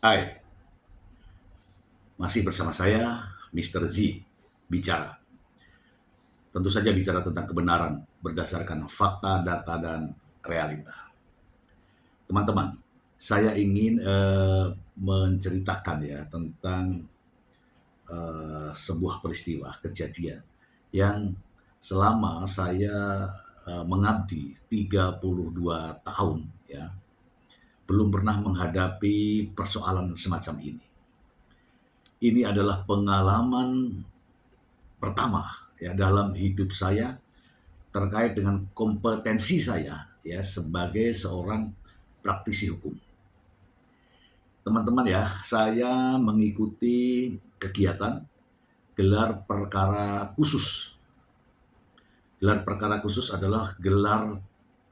Hai, masih bersama saya, Mr. Z, bicara. Tentu saja bicara tentang kebenaran berdasarkan fakta, data, dan realita. Teman-teman, saya ingin menceritakan ya tentang sebuah peristiwa, kejadian yang selama saya mengabdi 32 tahun ya, belum pernah menghadapi persoalan semacam ini. Ini adalah pengalaman pertama ya dalam hidup saya terkait dengan kompetensi saya ya sebagai seorang praktisi hukum. Teman-teman ya, saya mengikuti kegiatan gelar perkara khusus. Gelar perkara khusus adalah gelar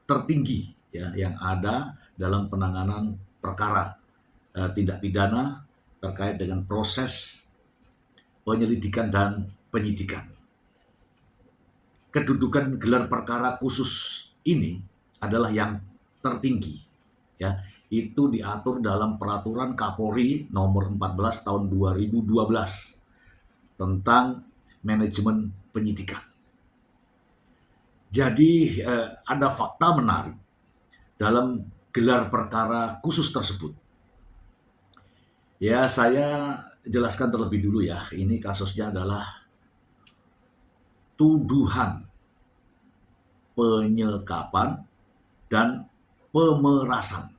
tertinggi ya yang ada dalam penanganan perkara tindak pidana terkait dengan proses penyelidikan dan penyidikan. Kedudukan gelar perkara khusus ini adalah yang tertinggi ya, itu diatur dalam peraturan Kapolri nomor 14 tahun 2012 tentang manajemen penyidikan. Jadi ada fakta menarik dalam gelar perkara khusus tersebut. Ya, saya jelaskan terlebih dulu ya. Ini kasusnya adalah tuduhan penyekapan dan pemerasan.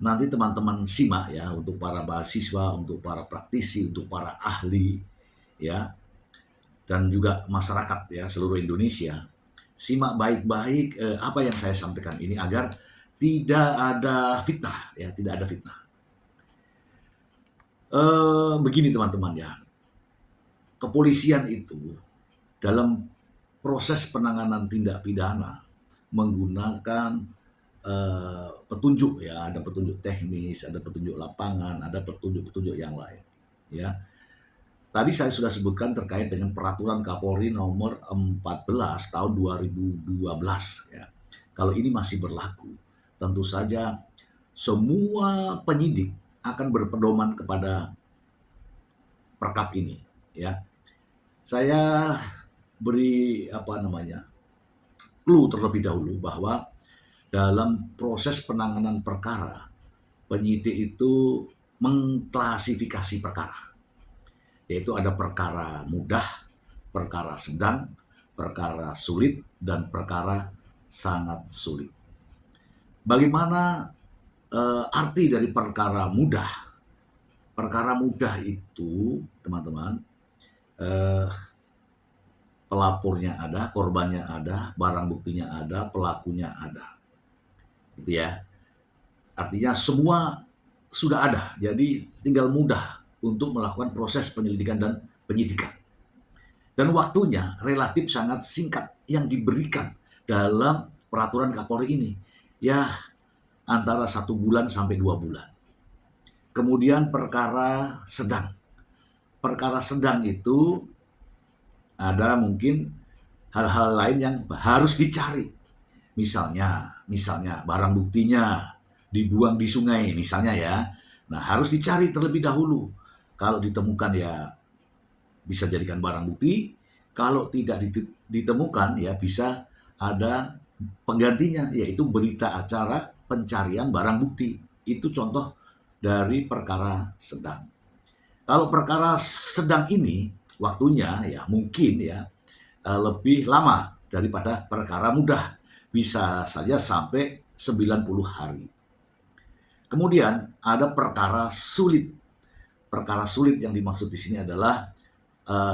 Nanti teman-teman simak ya untuk para mahasiswa, untuk para praktisi, untuk para ahli ya, dan juga masyarakat ya seluruh Indonesia. Simak baik-baik apa yang saya sampaikan ini agar tidak ada fitnah ya, tidak ada fitnah. Begini teman-teman ya, kepolisian itu dalam proses penanganan tindak pidana menggunakan petunjuk ya, ada petunjuk teknis, ada petunjuk lapangan, ada petunjuk-petunjuk yang lain ya. Tadi saya sudah sebutkan terkait dengan peraturan Kapolri nomor 14 tahun 2012 ya. Kalau ini masih berlaku, tentu saja semua penyidik akan berpedoman kepada perkap ini ya. Saya beri clue terlebih dahulu bahwa dalam proses penanganan perkara, penyidik itu mengklasifikasi perkara, yaitu ada perkara mudah, perkara sedang, perkara sulit, dan perkara sangat sulit. Bagaimana arti dari perkara mudah? Perkara mudah itu, teman-teman, pelapornya ada, korbannya ada, barang buktinya ada, pelakunya ada. Gitu ya. Artinya semua sudah ada, jadi tinggal mudah untuk melakukan proses penyelidikan dan penyidikan. Dan waktunya relatif sangat singkat yang diberikan dalam peraturan Kapolri ini. Ya, antara 1 bulan sampai 2 bulan. Kemudian perkara sedang. Perkara sedang itu ada mungkin hal-hal lain yang harus dicari. Misalnya barang buktinya dibuang di sungai misalnya ya. Nah, harus dicari terlebih dahulu. Kalau ditemukan ya bisa jadikan barang bukti. Kalau tidak ditemukan ya bisa ada penggantinya, yaitu berita acara pencarian barang bukti. Itu contoh dari perkara sedang. Kalau perkara sedang ini waktunya ya mungkin ya lebih lama daripada perkara mudah. Bisa saja sampai 90 hari. Kemudian ada perkara sulit. Perkara sulit yang dimaksud di sini adalah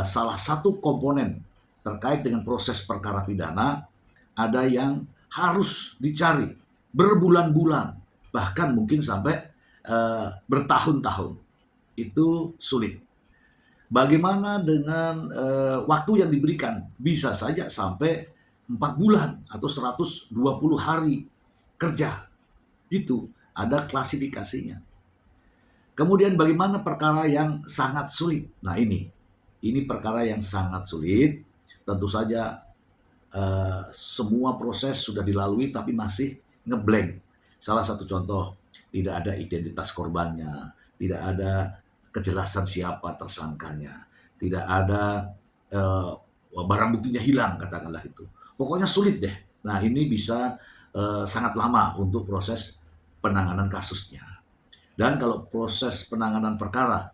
salah satu komponen terkait dengan proses perkara pidana ada yang harus dicari berbulan-bulan, bahkan mungkin sampai bertahun-tahun. Itu sulit. Bagaimana dengan waktu yang diberikan? Bisa saja sampai 4 bulan atau 120 hari kerja. Itu ada klasifikasinya. Kemudian bagaimana perkara yang sangat sulit? Nah ini perkara yang sangat sulit. Tentu saja semua proses sudah dilalui tapi masih ngeblank. Salah satu contoh, tidak ada identitas korbannya, tidak ada kejelasan siapa tersangkanya, tidak ada barang buktinya hilang, katakanlah itu. Pokoknya sulit deh. Nah, ini bisa sangat lama untuk proses penanganan kasusnya. Dan kalau proses penanganan perkara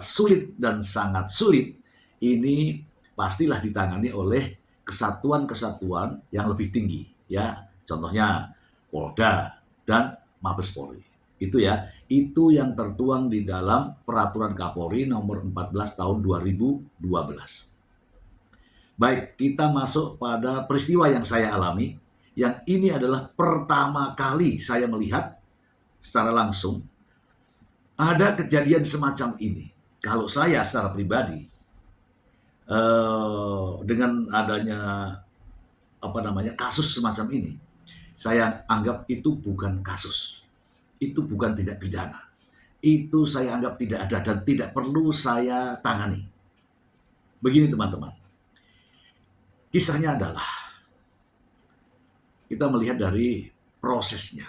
sulit dan sangat sulit, ini pastilah ditangani oleh kesatuan-kesatuan yang lebih tinggi, ya. Contohnya Polda dan Mabes Polri. Itu ya, itu yang tertuang di dalam Peraturan Kapolri nomor 14 tahun 2012. Baik, kita masuk pada peristiwa yang saya alami, yang ini adalah pertama kali saya melihat secara langsung ada kejadian semacam ini. Kalau saya secara pribadi, dengan adanya kasus semacam ini, saya anggap itu bukan kasus, itu bukan tindak pidana, itu saya anggap tidak ada dan tidak perlu saya tangani. Begini teman-teman, kisahnya adalah kita melihat dari prosesnya.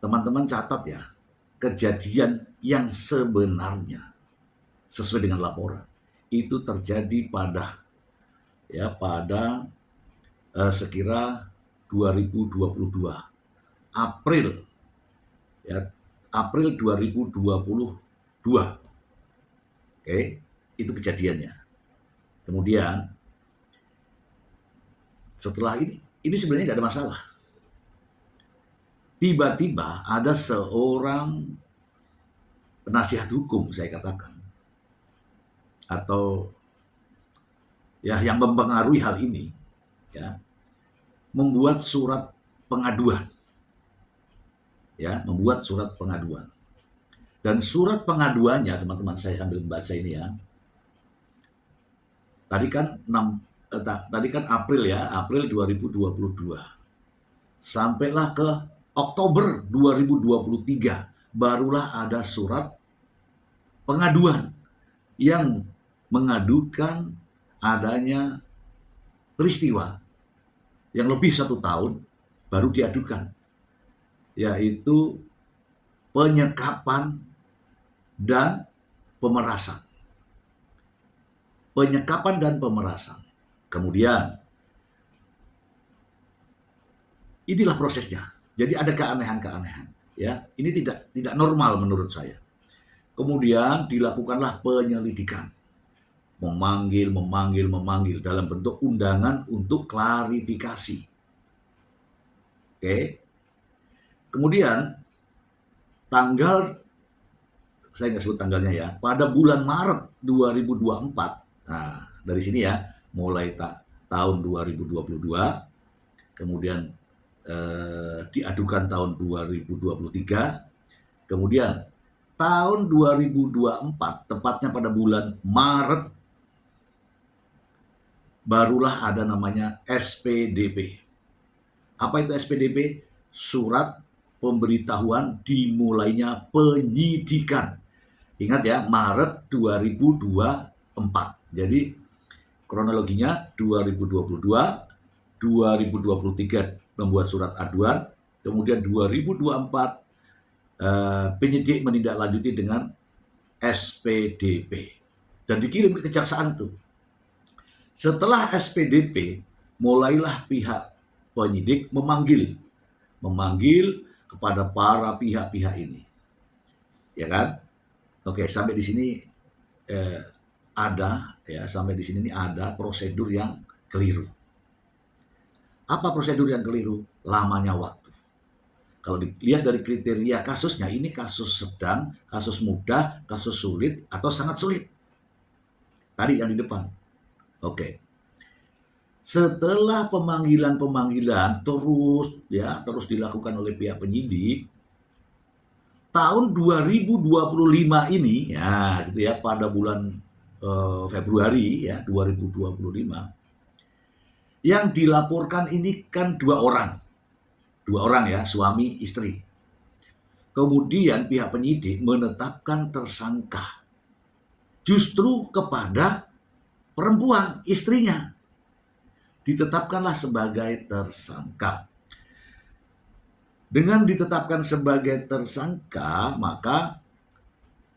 Teman-teman catat ya, kejadian yang sebenarnya sesuai dengan laporan itu terjadi pada sekira 2022 April, ya, April 2022. Oke, itu kejadiannya. Kemudian setelah ini sebenarnya nggak ada masalah. Tiba-tiba ada seorang penasihat hukum, saya katakan, atau ya yang mempengaruhi hal ini, ya, membuat surat pengaduan, dan surat pengaduannya, teman-teman, saya sambil membaca ini ya. Tadi kan April ya, April 2022. Sampailah ke Oktober 2023 barulah ada surat pengaduan yang mengadukan adanya peristiwa yang lebih 1 tahun baru diadukan, yaitu penyekapan dan pemerasan. Penyekapan dan pemerasan. Kemudian, inilah prosesnya. Jadi ada keanehan-keanehan. Ya, ini tidak normal menurut saya. Kemudian dilakukanlah penyelidikan. Memanggil dalam bentuk undangan untuk klarifikasi. Oke. Kemudian saya nggak sebut tanggalnya ya, pada bulan Maret 2024, nah dari sini ya, mulai tahun 2022, kemudian diadukan tahun 2023, kemudian tahun 2024, tepatnya pada bulan Maret, barulah ada namanya SPDP. Apa itu SPDP? Surat pemberitahuan dimulainya penyidikan. Ingat ya, Maret 2024. Jadi kronologinya 2022, 2023 membuat surat aduan, kemudian 2024 penyidik menindaklanjuti dengan SPDP dan dikirim ke kejaksaan tuh. Setelah SPDP, mulailah pihak penyidik memanggil kepada para pihak-pihak ini, ya kan? Oke, sampai di sini sampai di sini ada prosedur yang keliru. Apa prosedur yang keliru? Lamanya waktu. Kalau dilihat dari kriteria kasusnya, ini kasus sedang, kasus mudah, kasus sulit, atau sangat sulit. Tadi yang di depan. Oke. Setelah pemanggilan terus dilakukan oleh pihak penyidik, tahun 2025 ini, ya gitu ya, pada bulan Februari ya 2025, yang dilaporkan ini kan dua orang ya, suami istri. Kemudian pihak penyidik menetapkan tersangka justru kepada perempuan, istrinya. Ditetapkanlah sebagai tersangka. Dengan ditetapkan sebagai tersangka, maka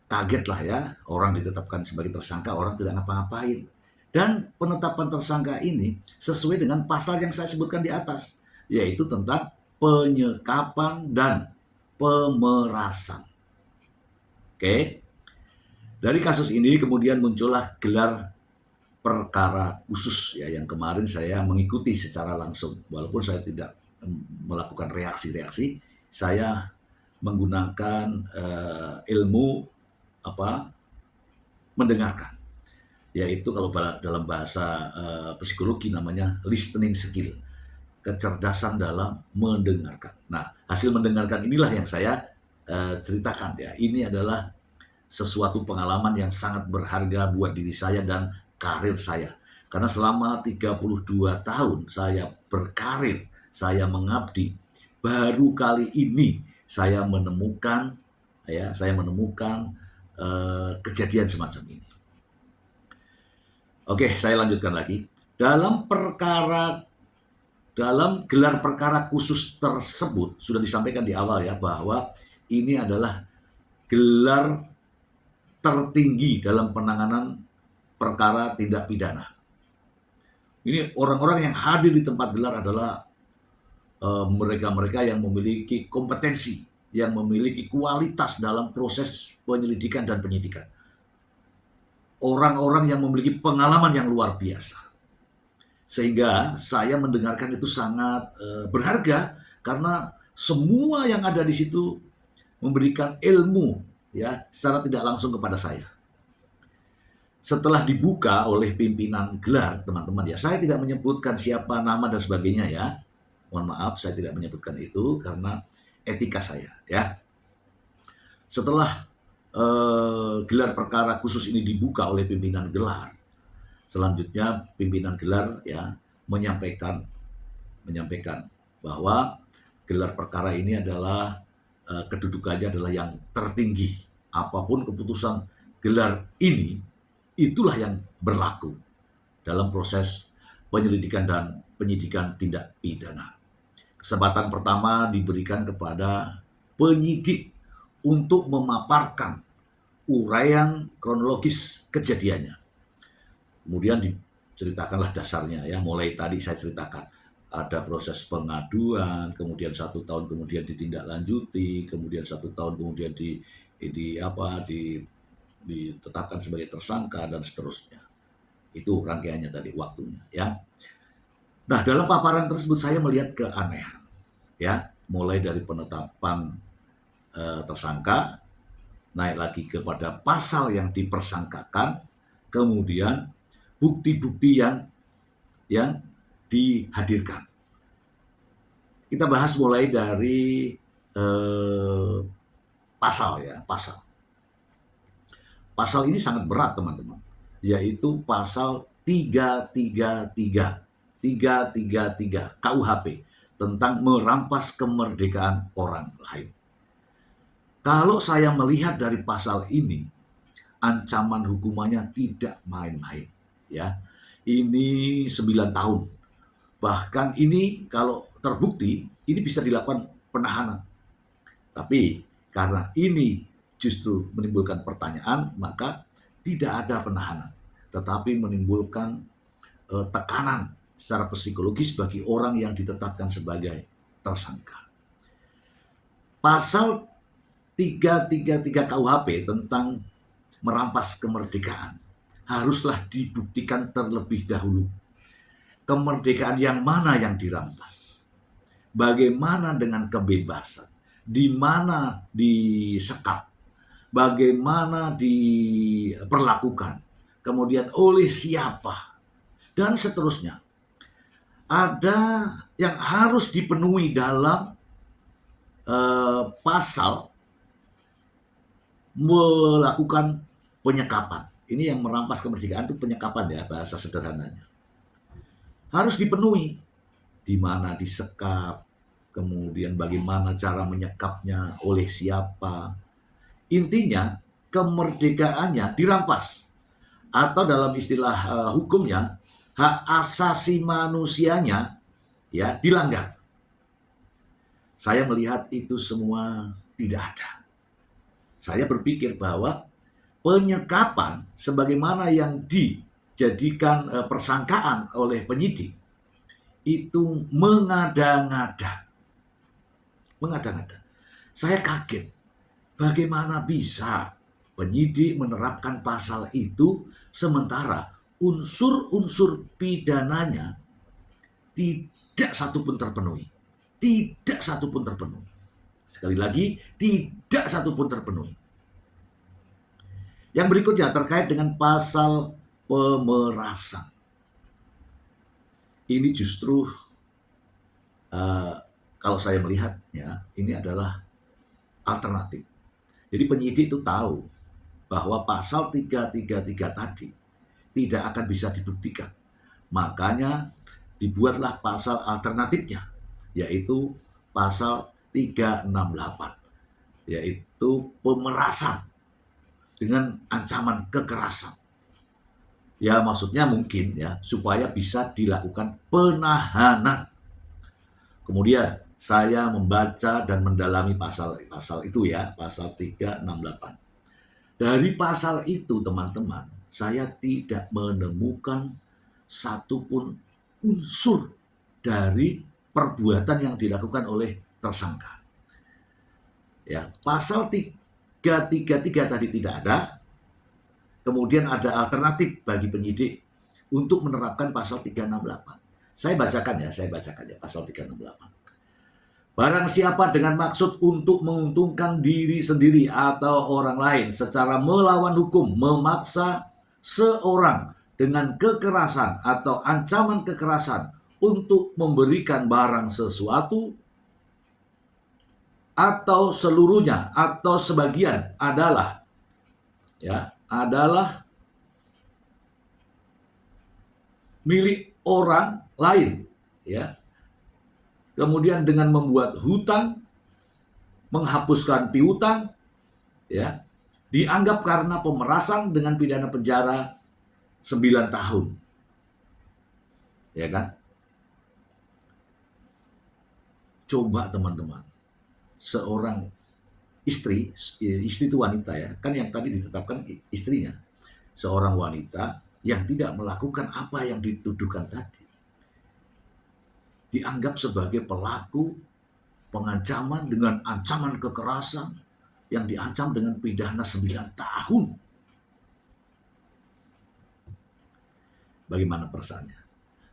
kagetlah ya, orang ditetapkan sebagai tersangka, orang tidak ngapa-ngapain. Dan penetapan tersangka ini sesuai dengan pasal yang saya sebutkan di atas, yaitu tentang penyekapan dan pemerasan. Oke. Dari kasus ini kemudian muncullah gelar perkara khusus ya, yang kemarin saya mengikuti secara langsung. Walaupun saya tidak melakukan reaksi-reaksi, saya menggunakan ilmu mendengarkan, yaitu kalau dalam bahasa psikologi namanya listening skill, kecerdasan dalam mendengarkan. Nah, hasil mendengarkan inilah yang saya ceritakan ya. Ini adalah sesuatu pengalaman yang sangat berharga buat diri saya dan karir saya. Karena selama 32 tahun saya berkarir, saya mengabdi, baru kali ini saya menemukan kejadian semacam ini. Oke, saya lanjutkan lagi. Dalam gelar perkara khusus tersebut sudah disampaikan di awal ya, bahwa ini adalah gelar tertinggi dalam penanganan perkara tindak pidana. Ini orang-orang yang hadir di tempat gelar adalah mereka-mereka yang memiliki kompetensi, yang memiliki kualitas dalam proses penyelidikan dan penyidikan. Orang-orang yang memiliki pengalaman yang luar biasa. Sehingga saya mendengarkan itu sangat berharga, karena semua yang ada di situ memberikan ilmu ya secara tidak langsung kepada saya. Setelah dibuka oleh pimpinan gelar, teman-teman ya, saya tidak menyebutkan siapa nama dan sebagainya ya. Mohon maaf, saya tidak menyebutkan itu karena etika saya ya. Setelah gelar perkara khusus ini dibuka oleh pimpinan gelar, selanjutnya pimpinan gelar ya menyampaikan bahwa gelar perkara ini adalah kedudukannya adalah yang tertinggi. Apapun keputusan gelar ini, itulah yang berlaku dalam proses penyelidikan dan penyidikan tindak pidana. Kesempatan pertama diberikan kepada penyidik untuk memaparkan uraian kronologis kejadiannya. Kemudian diceritakanlah dasarnya ya, mulai tadi saya ceritakan ada proses pengaduan, kemudian 1 tahun kemudian ditindaklanjuti, kemudian 1 tahun kemudian ditetapkan sebagai tersangka dan seterusnya. Itu rangkaiannya tadi waktunya ya. Nah, dalam paparan tersebut saya melihat keanehan ya, mulai dari penetapan tersangka, naik lagi kepada pasal yang dipersangkakan, kemudian bukti-bukti yang dihadirkan. Kita bahas mulai dari pasal ya, pasal. Pasal ini sangat berat teman-teman, yaitu pasal 333 KUHP tentang merampas kemerdekaan orang lain. Kalau saya melihat dari pasal ini, ancaman hukumannya tidak main-main ya. Ini 9 tahun. Bahkan ini kalau terbukti, ini bisa dilakukan penahanan. Tapi karena ini justru menimbulkan pertanyaan, maka tidak ada penahanan, tetapi menimbulkan tekanan secara psikologis bagi orang yang ditetapkan sebagai tersangka. Pasal 333 KUHP tentang merampas kemerdekaan haruslah dibuktikan terlebih dahulu. Kemerdekaan yang mana yang dirampas? Bagaimana dengan kebebasan? Di mana disekap? Bagaimana diperlakukan? Kemudian oleh siapa? Dan seterusnya. Ada yang harus dipenuhi dalam pasal melakukan penyekapan. Ini yang merampas kemerdekaan itu penyekapan ya, bahasa sederhananya. Harus dipenuhi. Di mana disekap, kemudian bagaimana cara menyekapnya, oleh siapa. Intinya kemerdekaannya dirampas. Atau dalam istilah hukumnya, hak asasi manusianya ya dilanggar. Saya melihat itu semua tidak ada. Saya berpikir bahwa penyekapan sebagaimana yang dijadikan persangkaan oleh penyidik itu mengada-ngada. Mengada-ngada. Saya kaget. Bagaimana bisa penyidik menerapkan pasal itu sementara unsur-unsur pidananya tidak satu pun terpenuhi. Tidak satu pun terpenuhi. Sekali lagi, tidak satu pun terpenuhi. Yang berikutnya terkait dengan pasal pemerasan. Ini justru kalau saya melihatnya, ini adalah alternatif. Jadi penyidik itu tahu bahwa pasal 333 tadi tidak akan bisa dibuktikan. Makanya dibuatlah pasal alternatifnya, yaitu pasal 368, yaitu pemerasan dengan ancaman kekerasan. Ya maksudnya mungkin ya supaya bisa dilakukan penahanan. Kemudian saya membaca dan mendalami pasal itu ya, pasal 368. Dari pasal itu teman-teman, saya tidak menemukan satupun unsur dari perbuatan yang dilakukan oleh tersangka. Ya, pasal 333 tadi tidak ada. Kemudian ada alternatif bagi penyidik untuk menerapkan pasal 368. Saya bacakan ya pasal 368. Barang siapa dengan maksud untuk menguntungkan diri sendiri atau orang lain secara melawan hukum memaksa seorang dengan kekerasan atau ancaman kekerasan untuk memberikan barang sesuatu atau seluruhnya atau sebagian adalah milik orang lain, ya. Kemudian dengan membuat hutang, menghapuskan piutang, ya, dianggap karena pemerasan dengan pidana penjara 9 tahun. Ya kan? Coba teman-teman, seorang istri itu wanita ya, kan yang tadi ditetapkan istrinya, seorang wanita yang tidak melakukan apa yang dituduhkan tadi, dianggap sebagai pelaku pengancaman dengan ancaman kekerasan yang diancam dengan pidana 9 tahun. Bagaimana perasaannya?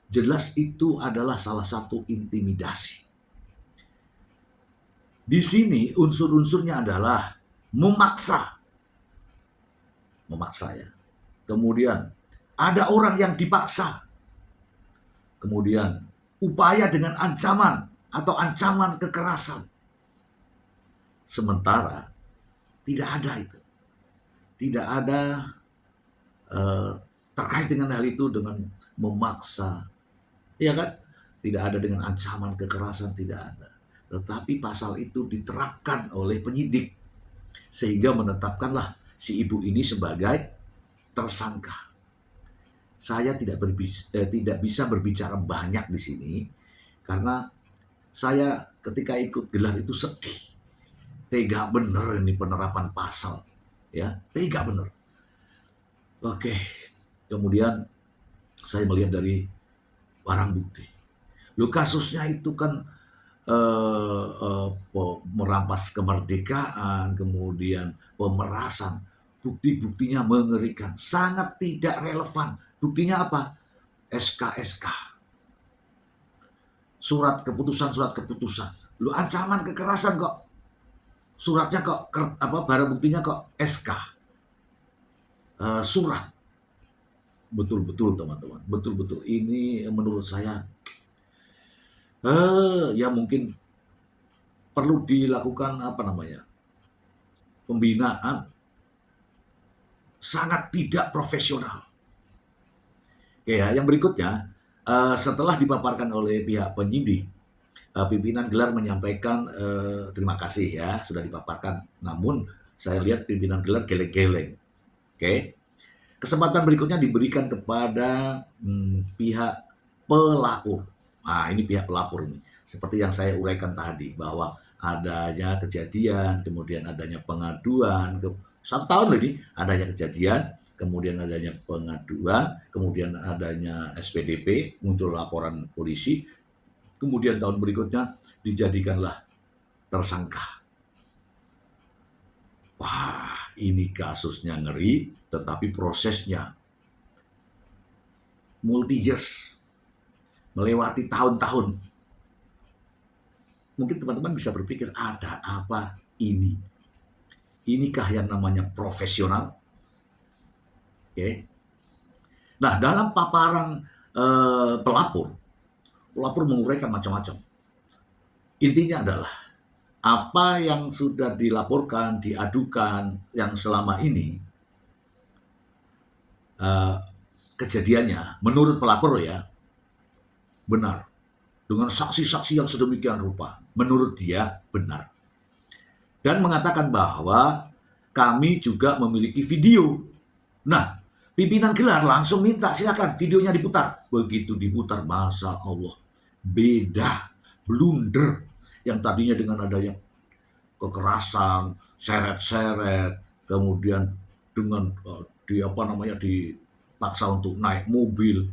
Jelas itu adalah salah satu intimidasi. Di sini unsur-unsurnya adalah memaksa. Memaksa ya. Kemudian ada orang yang dipaksa. Kemudian upaya dengan ancaman atau ancaman kekerasan. Sementara tidak ada itu. Tidak ada terkait dengan hal itu dengan memaksa. Ya kan? Tidak ada dengan ancaman kekerasan, tidak ada. Tetapi pasal itu diterapkan oleh penyidik sehingga menetapkanlah si ibu ini sebagai tersangka. Saya tidak bisa berbicara banyak di sini karena saya ketika ikut gelar itu sedih. Tega bener ini penerapan pasal, ya, tega bener. Oke, kemudian saya melihat dari barang bukti. Lu kasusnya itu kan merampas kemerdekaan, kemudian pemerasan. Bukti-buktinya mengerikan, sangat tidak relevan. Buktinya apa? SK-SK. Surat keputusan. Lu ancaman kekerasan kok. Suratnya kok, barang buktinya kok SK. Surat. Betul-betul teman-teman. Betul-betul. Ini menurut saya ya mungkin perlu dilakukan pembinaan. Sangat tidak profesional. Oke ya, yang berikutnya setelah dipaparkan oleh pihak penyidik, pimpinan gelar menyampaikan terima kasih ya sudah dipaparkan. Namun saya lihat pimpinan gelar geleng-geleng. Oke. Kesempatan berikutnya diberikan kepada pihak pelapor. Nah, ini pihak pelapor ini. Seperti yang saya uraikan tadi bahwa adanya kejadian, kemudian adanya pengaduan, 1 tahun loh ini, adanya kejadian, kemudian adanya pengaduan, kemudian adanya SPDP, muncul laporan polisi, kemudian tahun berikutnya dijadikanlah tersangka. Wah, ini kasusnya ngeri, tetapi prosesnya multi years, melewati tahun-tahun. Mungkin teman-teman bisa berpikir, ada apa ini? Inikah yang namanya profesional? Oke. Nah, dalam paparan pelapor menguraikan macam-macam. Intinya adalah apa yang sudah dilaporkan, diadukan, yang selama ini kejadiannya, menurut pelapor ya, benar. Dengan saksi-saksi yang sedemikian rupa, menurut dia benar. Dan mengatakan bahwa kami juga memiliki video. Nah, pimpinan gelar langsung minta silakan videonya diputar. Begitu diputar, Masya Allah, beda, blunder. Yang tadinya dengan adanya kekerasan, seret-seret, kemudian dengan dipaksa untuk naik mobil.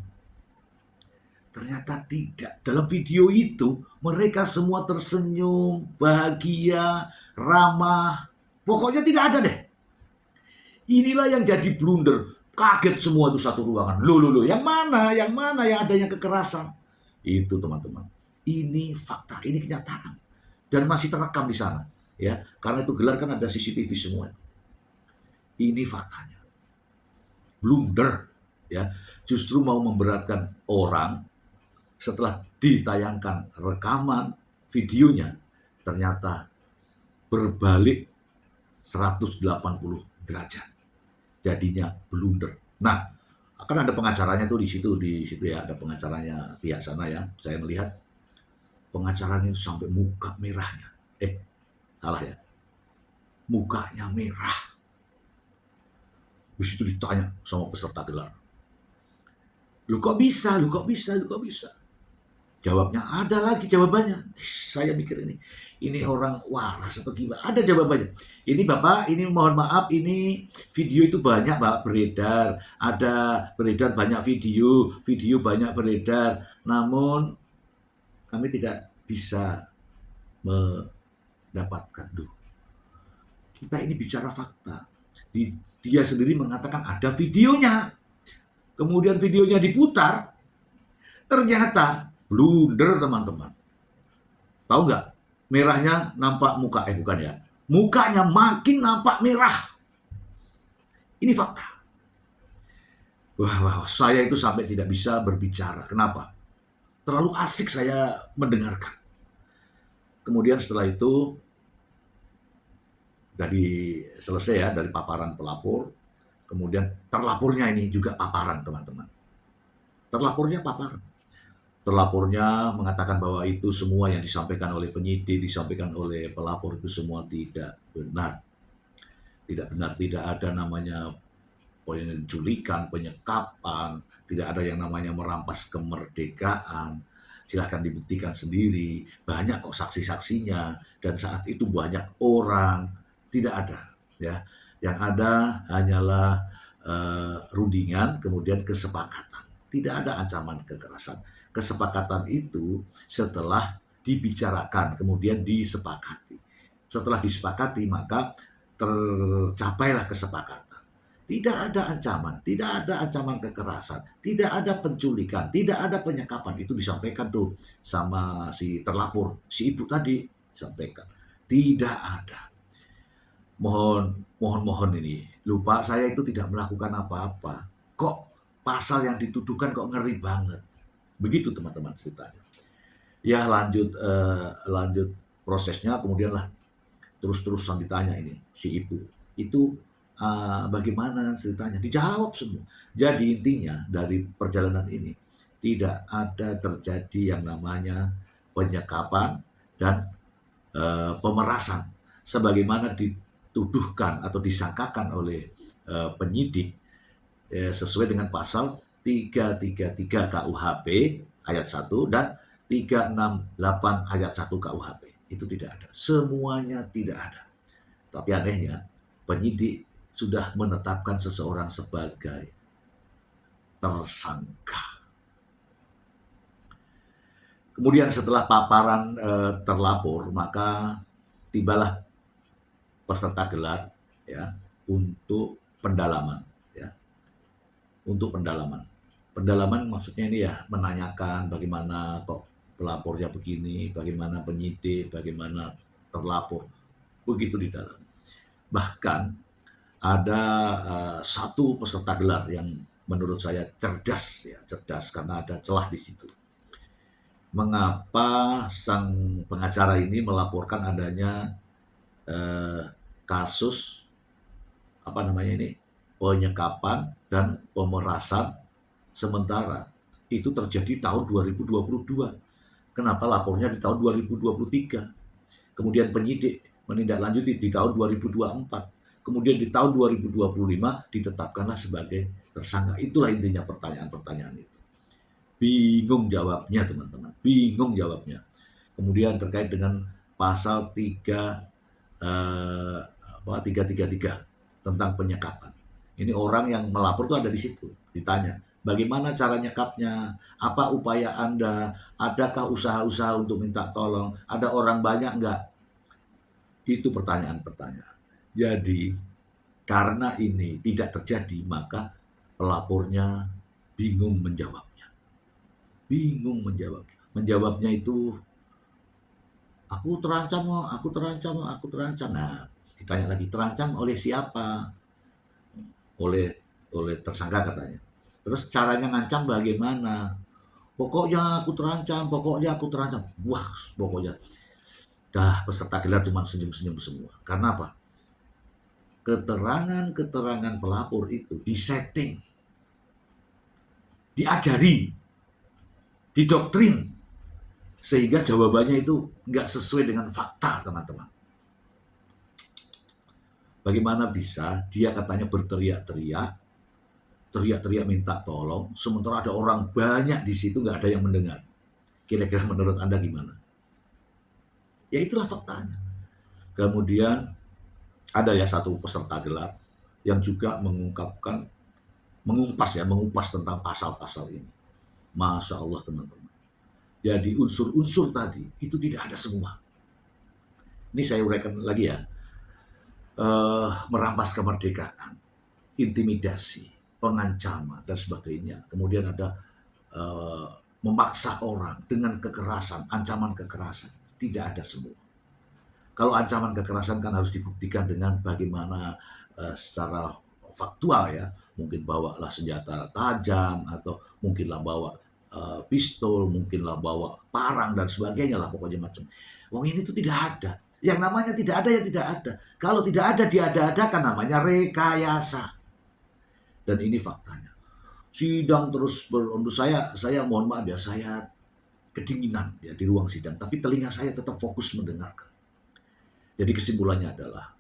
Ternyata tidak. Dalam video itu mereka semua tersenyum, bahagia, ramah. Pokoknya tidak ada deh. Inilah yang jadi blunder. Kaget semua itu satu ruangan. Loh, yang mana yang adanya kekerasan? Itu teman-teman. Ini fakta, ini kenyataan. Dan masih terekam di sana. Ya, karena itu gelar kan ada CCTV semua. Ini faktanya. Blunder. Ya, justru mau memberatkan orang. Setelah ditayangkan rekaman videonya, ternyata berbalik 180 derajat. Jadinya blunder. Nah, akan ada pengacaranya tuh di situ ya, ada pengacaranya pihak sana ya. Saya melihat pengacaranya sampai muka merahnya. Salah ya. Mukanya merah. Di situ ditanya sama peserta gelar. Lu kok bisa? Jawabnya ada lagi jawabannya. Saya mikir ini orang waras atau gimana? Ada jawabannya. Ini Bapak, ini mohon maaf, ini video itu banyak Pak beredar. Ada beredar banyak video banyak beredar. Namun kami tidak bisa mendapatkan. Kita ini bicara fakta. Dia sendiri mengatakan ada videonya. Kemudian videonya diputar. Ternyata blunder teman-teman. Tahu nggak? Merahnya nampak muka, bukan ya. Mukanya makin nampak merah. Ini fakta. Wah, saya itu sampai tidak bisa berbicara. Kenapa? Terlalu asik saya mendengarkan. Kemudian setelah itu, selesai ya dari paparan pelapor. Kemudian terlapornya ini juga paparan teman-teman. Terlapornya mengatakan bahwa itu semua yang disampaikan oleh penyidik, disampaikan oleh pelapor itu semua tidak benar. Tidak ada namanya penculikan, penyekapan, tidak ada yang namanya merampas kemerdekaan. Silahkan dibuktikan sendiri, banyak kok saksi-saksinya, dan saat itu banyak orang, tidak ada. Ya. Yang ada hanyalah rundingan, kemudian kesepakatan. Tidak ada ancaman kekerasan. Kesepakatan itu setelah dibicarakan, kemudian disepakati. Setelah disepakati, maka tercapailah kesepakatan. Tidak ada ancaman kekerasan, tidak ada penculikan, tidak ada penyekapan. Itu disampaikan tuh sama si terlapor, si ibu tadi sampaikan. Tidak ada. Mohon ini. Lupa, saya itu tidak melakukan apa-apa. Kok pasal yang dituduhkan kok ngeri banget. Begitu teman-teman ceritanya. Ya lanjut prosesnya, kemudianlah terus-terusan ditanya ini si ibu. Itu bagaimana ceritanya? Dijawab semua. Jadi intinya dari perjalanan ini tidak ada terjadi yang namanya penyekapan dan pemerasan sebagaimana dituduhkan atau disangkakan oleh penyidik sesuai dengan pasal 333 KUHP ayat 1 dan 368 ayat 1 KUHP. Itu tidak ada. Semuanya tidak ada. Tapi anehnya, penyidik sudah menetapkan seseorang sebagai tersangka. Kemudian setelah paparan terlapor, maka tibalah peserta gelar ya untuk pendalaman ya. Untuk pendalaman. Pendalaman maksudnya ini ya menanyakan bagaimana kok pelapornya begini, bagaimana penyidik, bagaimana terlapor. Begitu di dalam. Bahkan ada satu peserta gelar yang menurut saya cerdas ya, cerdas karena ada celah di situ. Mengapa sang pengacara ini melaporkan adanya kasus penyekapan dan pemerasan sementara itu terjadi tahun 2022. Kenapa lapornya di tahun 2023? Kemudian penyidik menindaklanjuti di tahun 2024. Kemudian di tahun 2025 ditetapkanlah sebagai tersangka. Itulah intinya pertanyaan-pertanyaan itu. Bingung jawabnya teman-teman, bingung jawabnya. Kemudian terkait dengan pasal 333 tentang penyekapan. Ini orang yang melapor itu ada di situ, ditanya, bagaimana cara nyekapnya, apa upaya Anda, adakah usaha-usaha untuk minta tolong, ada orang banyak enggak? Itu pertanyaan-pertanyaan. Jadi karena ini tidak terjadi, maka pelapornya bingung menjawabnya. Bingung menjawabnya. Menjawabnya itu, aku terancam, aku terancam, aku terancam. Nah, ditanya lagi, terancam oleh siapa? Oleh tersangka katanya. Terus caranya ngancam bagaimana? Pokoknya aku terancam, pokoknya aku terancam. Wah, pokoknya. Dah peserta gelar cuma senyum-senyum semua. Karena apa? Keterangan-keterangan pelapor itu disetting, diajari, didoktrin, sehingga jawabannya itu nggak sesuai dengan fakta, teman-teman. Bagaimana bisa dia katanya berteriak-teriak, teriak-teriak minta tolong, sementara ada orang banyak di situ nggak ada yang mendengar. Kira-kira menurut Anda gimana? Ya itulah faktanya. Kemudian ada ya satu peserta gelar yang juga mengupas tentang pasal-pasal ini. Masya Allah teman-teman. Jadi unsur-unsur tadi itu tidak ada semua. Ini saya uraikan lagi ya. Merampas kemerdekaan, intimidasi, pengancaman dan sebagainya. Kemudian ada memaksa orang dengan kekerasan, ancaman kekerasan. Tidak ada semua. Kalau ancaman kekerasan kan harus dibuktikan dengan bagaimana secara faktual ya. Mungkin bawalah senjata tajam atau mungkinlah bawa pistol, mungkinlah bawa parang dan sebagainya lah pokoknya macam. Wong ini tuh tidak ada. Yang namanya tidak ada ya tidak ada. Kalau tidak ada diada-adakan namanya rekayasa. Dan ini faktanya. Sidang terus menurut saya mohon maaf ya, saya kedinginan ya di ruang sidang, tapi telinga saya tetap fokus mendengarkan. Jadi kesimpulannya adalah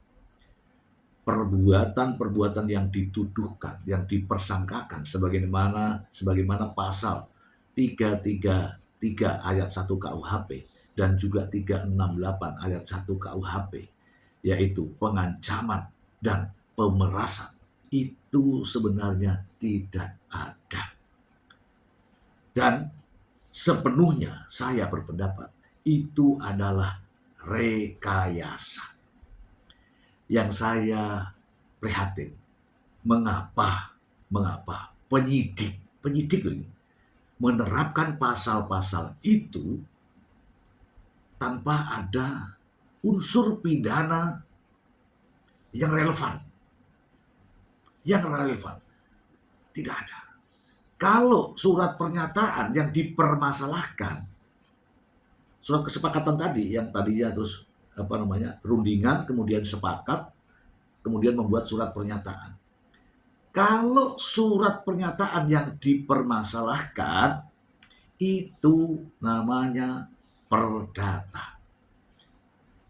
perbuatan-perbuatan yang dituduhkan, yang dipersangkakan sebagaimana pasal 333 ayat 1 KUHP dan juga 368 ayat 1 KUHP, yaitu pengancaman dan pemerasan, itu sebenarnya tidak ada. Dan sepenuhnya saya berpendapat itu adalah rekayasa. Yang saya prihatin, mengapa penyidik ini menerapkan pasal-pasal itu tanpa ada unsur pidana yang relevan. Tidak ada. Kalau surat pernyataan yang dipermasalahkan, surat kesepakatan tadi yang tadinya terus rundingan, kemudian sepakat, kemudian membuat surat pernyataan. Kalau surat pernyataan yang dipermasalahkan itu namanya perdata.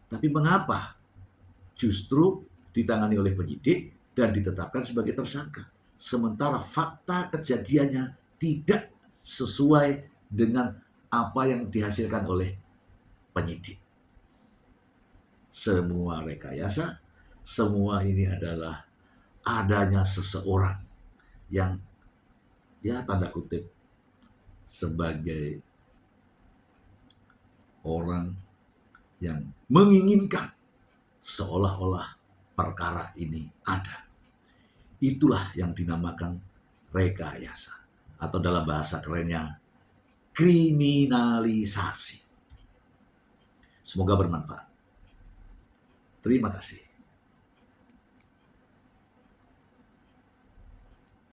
Tapi mengapa justru ditangani oleh penyidik dan ditetapkan sebagai tersangka, sementara fakta kejadiannya tidak sesuai dengan apa yang dihasilkan oleh penyidik? semua rekayasa, semua ini adalah adanya seseorang yang ya tanda kutip sebagai orang yang menginginkan seolah-olah perkara ini ada. Itulah yang dinamakan rekayasa atau dalam bahasa kerennya kriminalisasi. Semoga bermanfaat. Terima kasih.